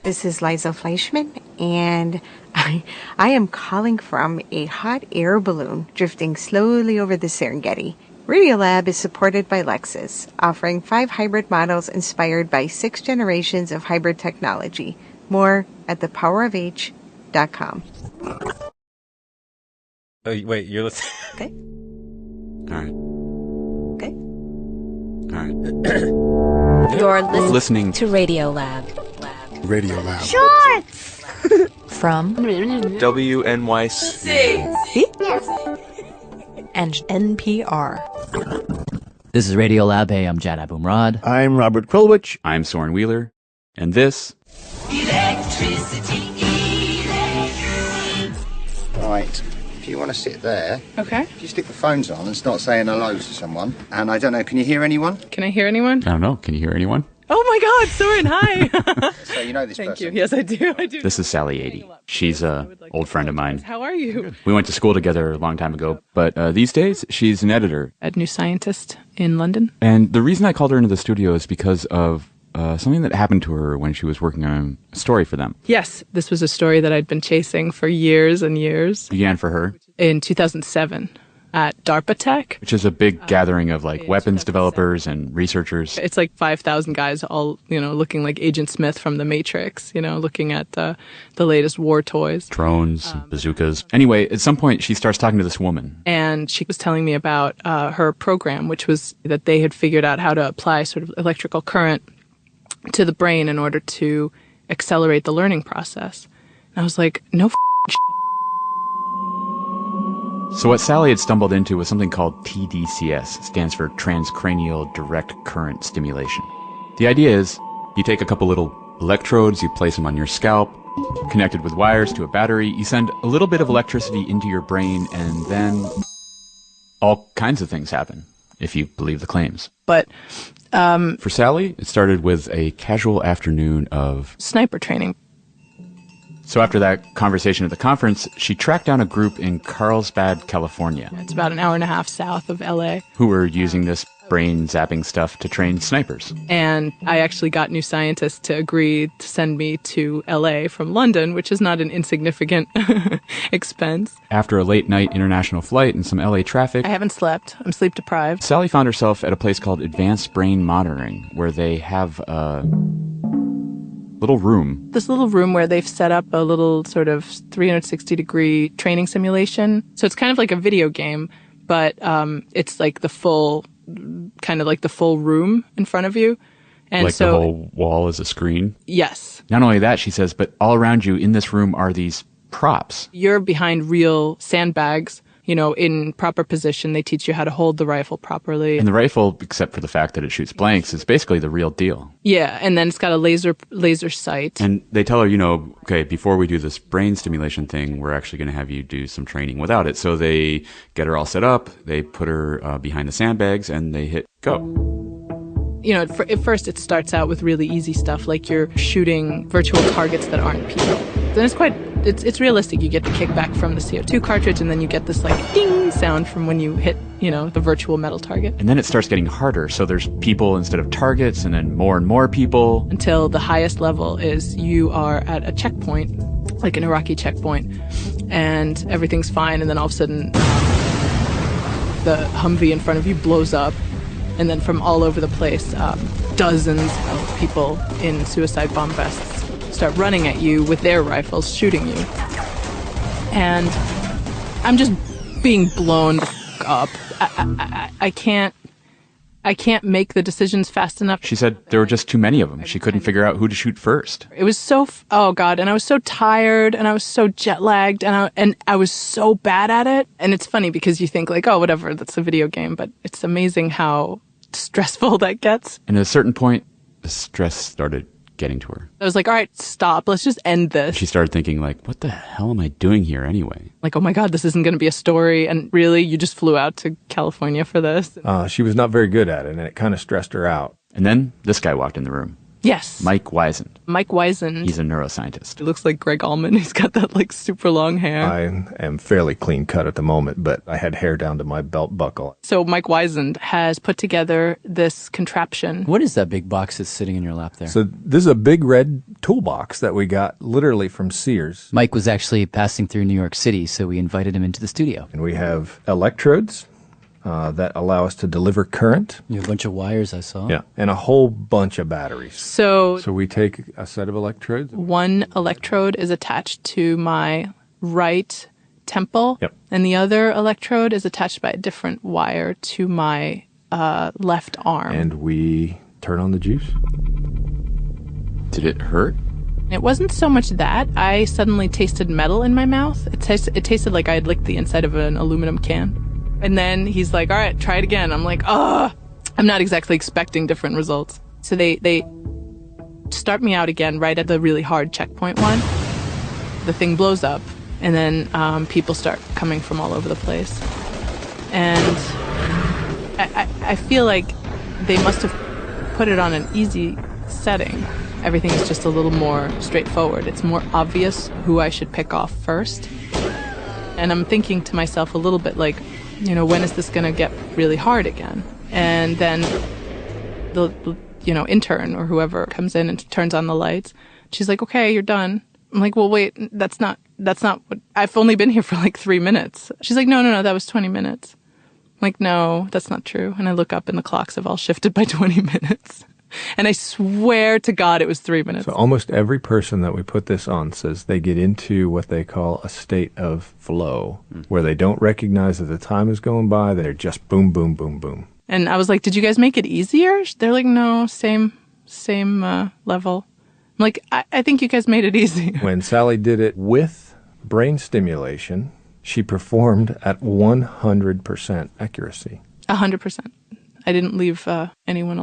This is Liza Fleischman, and I am calling from a hot air balloon drifting slowly over the Serengeti. Radiolab is supported by Lexus, offering 5 hybrid models inspired by 6 generations of hybrid technology. More at thepowerofh.com. Oh, wait, you're listening? Okay. All right. Okay. All right. You're listening to Radiolab. Radiolab. Shorts! From WNYC. and NPR. This is Radiolab. Hey, I'm Jad Abumrad. I'm Robert Krulwich. I'm Soren Wheeler, and this... Electricity. Right. If you want to sit there, Okay. if you stick the phones on and start saying hello to someone, and I don't know, can you hear anyone? Can I hear anyone? I don't know. Can you hear anyone? Oh my God, Soren, hi. So you know this Thank person? you. Yes, I do. This is Sally 80. She's an old friend of mine. How are you? We went to school together a long time ago, but these days she's an editor. A new scientist in London. And the reason I called her into the studio is because of something that happened to her when she was working on a story for them. Yes, this was a story that I'd been chasing for years and years. Began for her. In 2007 at DARPA Tech. Which is a big gathering of like weapons developers and researchers. It's like 5,000 guys all, looking like Agent Smith from The Matrix, looking at the latest war toys. Drones, bazookas. Anyway, at some point she starts talking to this woman. And she was telling me about her program, which was that they had figured out how to apply sort of electrical current to the brain in order to accelerate the learning process. And I was like, no So what Sally had stumbled into was something called TDCS, stands for transcranial direct current stimulation. The idea is you take a couple little electrodes, you place them on your scalp, connected with wires to a battery, you send a little bit of electricity into your brain, and then all kinds of things happen, if you believe the claims. But for Sally, it started with a casual afternoon of sniper training. So after that conversation at the conference, she tracked down a group in Carlsbad, California. It's about an hour and a half south of LA. Who were using this brain zapping stuff to train snipers. And I actually got New Scientists to agree to send me to LA from London, which is not an insignificant expense. After a late night international flight and some LA traffic, I haven't slept. I'm sleep deprived. Sally found herself at a place called Advanced Brain Monitoring, where they have a little room. This little room where they've set up a little sort of 360-degree training simulation. So it's kind of like a video game, but it's like the full room in front of you. And like the whole wall is a screen? Yes. Not only that, she says, but all around you in this room are these props. You're behind real sandbags. In proper position. They teach you how to hold the rifle properly. And the rifle, except for the fact that it shoots blanks, is basically the real deal. Yeah, and then it's got a laser sight. And they tell her, okay, before we do this brain stimulation thing, we're actually going to have you do some training without it. So they get her all set up, they put her behind the sandbags, and they hit go. At first it starts out with really easy stuff, like you're shooting virtual targets that aren't people. Then it's realistic. You get the kickback from the CO2 cartridge, and then you get this like ding sound from when you hit, the virtual metal target. And then it starts getting harder. So there's people instead of targets, and then more and more people. Until the highest level is you are at a checkpoint, like an Iraqi checkpoint, and everything's fine, and then all of a sudden the Humvee in front of you blows up. And then from all over the place, dozens of people in suicide bomb vests start running at you with their rifles, shooting you. And I'm just being blown the f*** up. I can't make the decisions fast enough. She said there were just too many of them. She couldn't figure out who to shoot first. It was so, oh God, and I was so tired, and I was so jet lagged, and I was so bad at it. And it's funny because you think like, oh, whatever, that's a video game, but it's amazing how stressful that gets. And at a certain point, the stress started getting to her. I was like, all right, stop. Let's just end this. She started thinking like, what the hell am I doing here anyway? Like, oh my God, this isn't going to be a story. And really, you just flew out to California for this? She was not very good at it, and it kind of stressed her out. And then this guy walked in the room. Yes. Mike Wiesand. Mike Wiesand. He's a neuroscientist. He looks like Greg Allman. He's got that like super long hair. I am fairly clean cut at the moment, but I had hair down to my belt buckle. So Mike Wiesand has put together this contraption. What is that big box that's sitting in your lap there? So this is a big red toolbox that we got literally from Sears. Mike was actually passing through New York City, so we invited him into the studio. And we have electrodes that allow us to deliver current. You have a bunch of wires, I saw. Yeah, and a whole bunch of batteries. So we take a set of electrodes. One electrode is attached to my right temple, Yep. and the other electrode is attached by a different wire to my left arm. And we turn on the juice. Did it hurt? It wasn't so much that. I suddenly tasted metal in my mouth. It tasted like I had licked the inside of an aluminum can. And then he's like, all right, try it again. I'm like, I'm not exactly expecting different results. So they start me out again right at the really hard checkpoint one. The thing blows up, and then people start coming from all over the place. And I feel like they must have put it on an easy setting. Everything is just a little more straightforward. It's more obvious who I should pick off first. And I'm thinking to myself a little bit like, when is this going to get really hard again? And then the intern or whoever comes in and turns on the lights. She's like, okay, you're done. I'm like, well, wait, that's not what, I've only been here for like 3 minutes. She's like, no, that was 20 minutes. I'm like, no, that's not true. And I look up and the clocks have all shifted by 20 minutes. And I swear to God it was 3 minutes. So almost every person that we put this on says they get into what they call a state of flow, where they don't recognize that the time is going by. They're just boom, boom, boom, boom. And I was like, did you guys make it easier? They're like, no, same level. I'm like, I think you guys made it easy. When Sally did it with brain stimulation, she performed at 100% accuracy. 100%. I didn't leave anyone alone.